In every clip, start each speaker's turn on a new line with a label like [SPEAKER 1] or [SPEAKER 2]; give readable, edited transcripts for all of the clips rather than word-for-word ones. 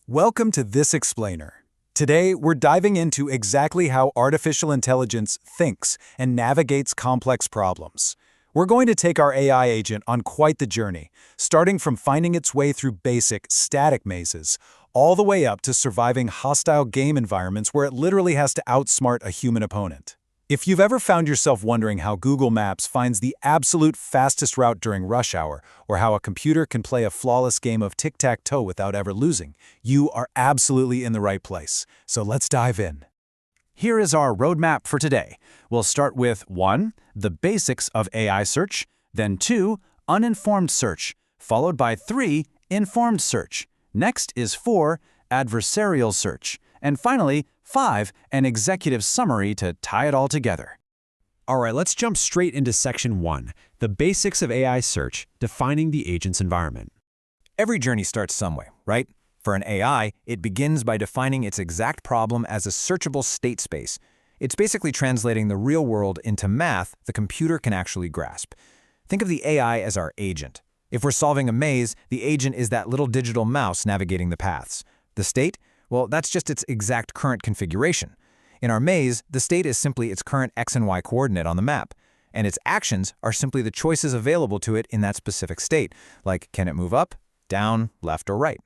[SPEAKER 1] Welcome to This Explainer. Today, we're diving into exactly how artificial intelligence thinks and navigates complex problems. We're going to take our AI agent on quite the journey, starting from finding its way through basic, static mazes, all the way up to surviving hostile game environments where it literally has to outsmart a human opponent. If you've ever found yourself wondering how Google Maps finds the absolute fastest route during rush hour, or how a computer can play a flawless game of tic-tac-toe without ever losing, you are absolutely in the right place. So let's dive in.
[SPEAKER 2] Here is our roadmap for today. We'll start with 1. The basics of AI search, then 2. Uninformed search, followed by 3. Informed search. Next is 4. Adversarial search, and finally 5. An executive summary to tie it all together.
[SPEAKER 3] All right, let's jump straight into Section 1, the basics of AI search, defining the agent's environment.
[SPEAKER 4] Every journey starts some way, right? For an AI, it begins by defining its exact problem as a searchable state space. It's basically translating the real world into math the computer can actually grasp. Think of the AI as our agent. If we're solving a maze, the agent is that little digital mouse navigating the paths. The state? Well, that's just its exact current configuration. In our maze, the state is simply its current x and y coordinate on the map, and its actions are simply the choices available to it in that specific state, like can it move up, down, left, or right.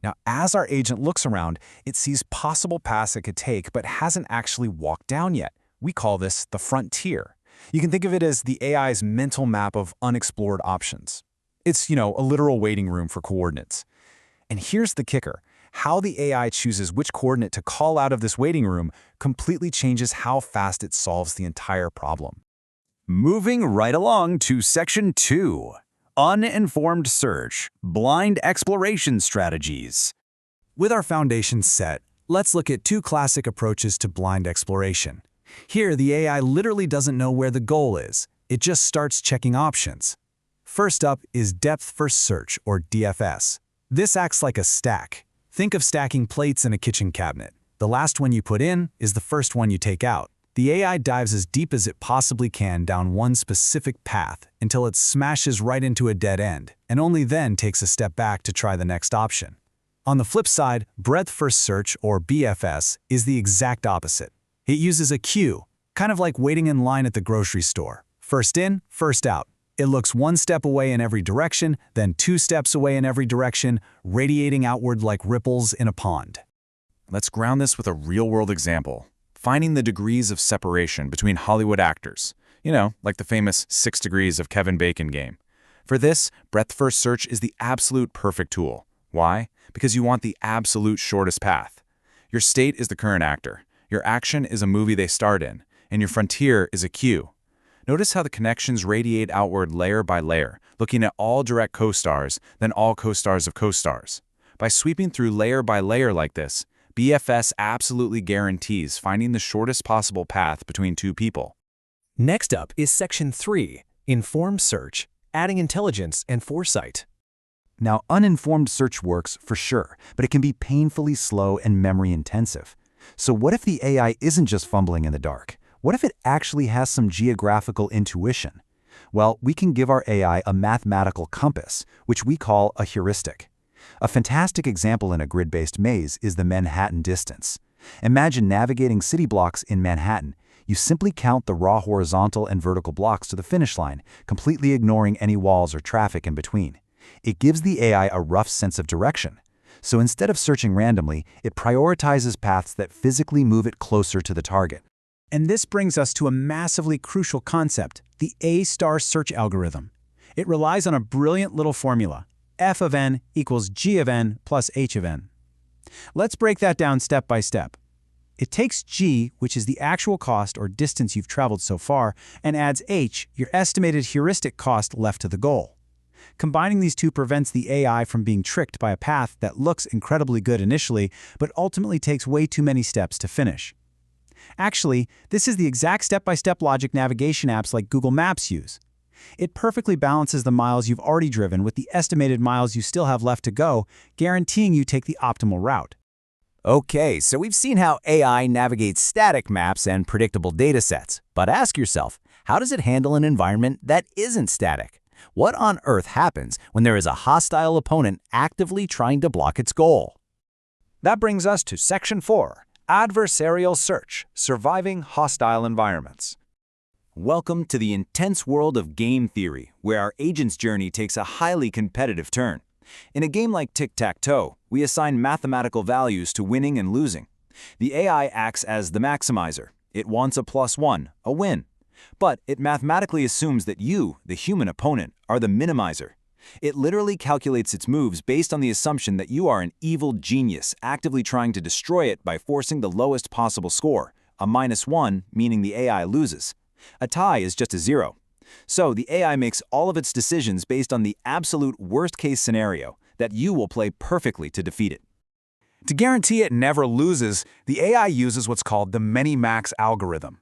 [SPEAKER 4] Now, as our agent looks around, it sees possible paths it could take but hasn't actually walked down yet. We call this the frontier. You can think of it as the AI's mental map of unexplored options. It's, a literal waiting room for coordinates. And here's the kicker. How the AI chooses which coordinate to call out of this waiting room completely changes how fast it solves the entire problem.
[SPEAKER 2] Moving right along to Section 2. Uninformed search, blind exploration strategies.
[SPEAKER 1] With our foundation set, let's look at two classic approaches to blind exploration. Here, the AI literally doesn't know where the goal is. It just starts checking options. First up is depth-first search, or DFS. This acts like a stack. Think of stacking plates in a kitchen cabinet. The last one you put in is the first one you take out. The AI dives as deep as it possibly can down one specific path until it smashes right into a dead end, and only then takes a step back to try the next option. On the flip side, breadth-first search, or BFS, is the exact opposite. It uses a queue, kind of like waiting in line at the grocery store. First in, first out. It looks one step away in every direction, then 2 steps away in every direction, radiating outward like ripples in a pond.
[SPEAKER 2] Let's ground this with a real-world example. Finding the degrees of separation between Hollywood actors. Like the famous 6 Degrees of Kevin Bacon game. For this, breadth-first search is the absolute perfect tool. Why? Because you want the absolute shortest path. Your state is the current actor. Your action is a movie they starred in. And your frontier is a queue. Notice how the connections radiate outward layer by layer, looking at all direct co-stars, then all co-stars of co-stars. By sweeping through layer by layer like this, BFS absolutely guarantees finding the shortest possible path between two people.
[SPEAKER 3] Next up is Section 3, informed search, adding intelligence and foresight.
[SPEAKER 5] Now, uninformed search works for sure, but it can be painfully slow and memory-intensive. So what if the AI isn't just fumbling in the dark? What if it actually has some geographical intuition? Well, we can give our AI a mathematical compass, which we call a heuristic. A fantastic example in a grid-based maze is the Manhattan distance. Imagine navigating city blocks in Manhattan. You simply count the raw horizontal and vertical blocks to the finish line, completely ignoring any walls or traffic in between. It gives the AI a rough sense of direction. So instead of searching randomly, it prioritizes paths that physically move it closer to the target.
[SPEAKER 1] And this brings us to a massively crucial concept, the A-star search algorithm. It relies on a brilliant little formula, f of n equals g of n plus h of n. Let's break that down step by step. It takes g, which is the actual cost or distance you've traveled so far, and adds h, your estimated heuristic cost left to the goal. Combining these two prevents the AI from being tricked by a path that looks incredibly good initially, but ultimately takes way too many steps to finish. Actually, this is the exact step-by-step logic navigation apps like Google Maps use. It perfectly balances the miles you've already driven with the estimated miles you still have left to go, guaranteeing you take the optimal route.
[SPEAKER 4] Okay, so we've seen how AI navigates static maps and predictable datasets. But ask yourself, how does it handle an environment that isn't static? What on earth happens when there is a hostile opponent actively trying to block its goal? That brings us to Section 4, Adversarial Search, Surviving Hostile Environments. Welcome to the intense world of game theory, where our agent's journey takes a highly competitive turn. In a game like tic-tac-toe, we assign mathematical values to winning and losing. The AI acts as the maximizer. It wants a +1, a win. But it mathematically assumes that you, the human opponent, are the minimizer. It literally calculates its moves based on the assumption that you are an evil genius actively trying to destroy it by forcing the lowest possible score, a -1, meaning the AI loses. A tie is just a 0. So the AI makes all of its decisions based on the absolute worst-case scenario, that you will play perfectly to defeat it.
[SPEAKER 1] To guarantee it never loses, the AI uses what's called the mini-max algorithm.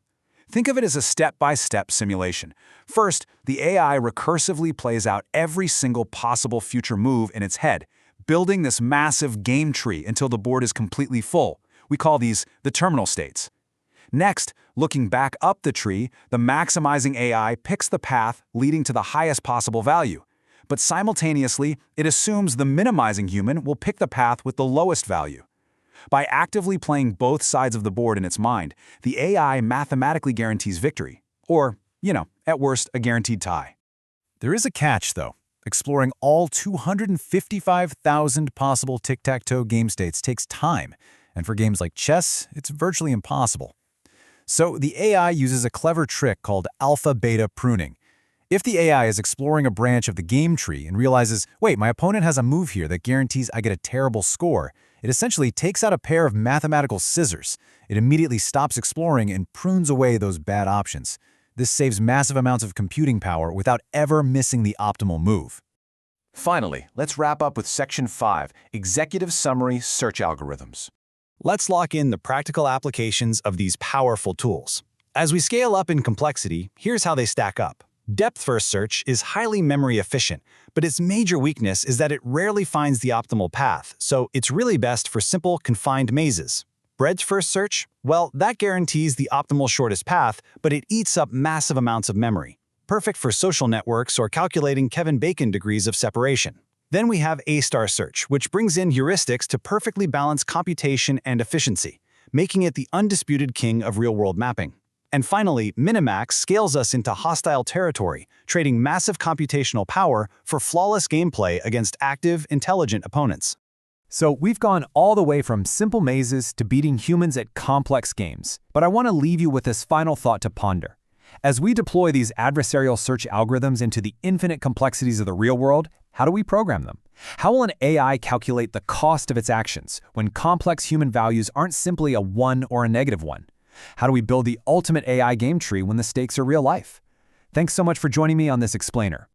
[SPEAKER 1] Think of it as a step-by-step simulation. First, the AI recursively plays out every single possible future move in its head, building this massive game tree until the board is completely full. We call these the terminal states. Next, looking back up the tree, the maximizing AI picks the path leading to the highest possible value. But simultaneously, it assumes the minimizing human will pick the path with the lowest value. By actively playing both sides of the board in its mind, the AI mathematically guarantees victory. Or, at worst, a guaranteed tie.
[SPEAKER 2] There is a catch, though. Exploring all 255,000 possible tic-tac-toe game states takes time, and for games like chess, it's virtually impossible. So the AI uses a clever trick called alpha-beta pruning. If the AI is exploring a branch of the game tree and realizes, wait, my opponent has a move here that guarantees I get a terrible score, it essentially takes out a pair of mathematical scissors. It immediately stops exploring and prunes away those bad options. This saves massive amounts of computing power without ever missing the optimal move.
[SPEAKER 6] Finally, let's wrap up with Section 5, Executive Summary Search Algorithms.
[SPEAKER 1] Let's lock in the practical applications of these powerful tools. As we scale up in complexity, here's how they stack up. Depth-first search is highly memory efficient, but its major weakness is that it rarely finds the optimal path, so it's really best for simple, confined mazes. Breadth-first search? Well, that guarantees the optimal shortest path, but it eats up massive amounts of memory. Perfect for social networks or calculating Kevin Bacon degrees of separation. Then we have A-star search, which brings in heuristics to perfectly balance computation and efficiency, making it the undisputed king of real-world mapping. And finally, Minimax scales us into hostile territory, trading massive computational power for flawless gameplay against active, intelligent opponents.
[SPEAKER 3] So we've gone all the way from simple mazes to beating humans at complex games. But I want to leave you with this final thought to ponder. As we deploy these adversarial search algorithms into the infinite complexities of the real world, how do we program them? How will an AI calculate the cost of its actions when complex human values aren't simply a 1 or a -1? How do we build the ultimate AI game tree when the stakes are real life? Thanks so much for joining me on this explainer.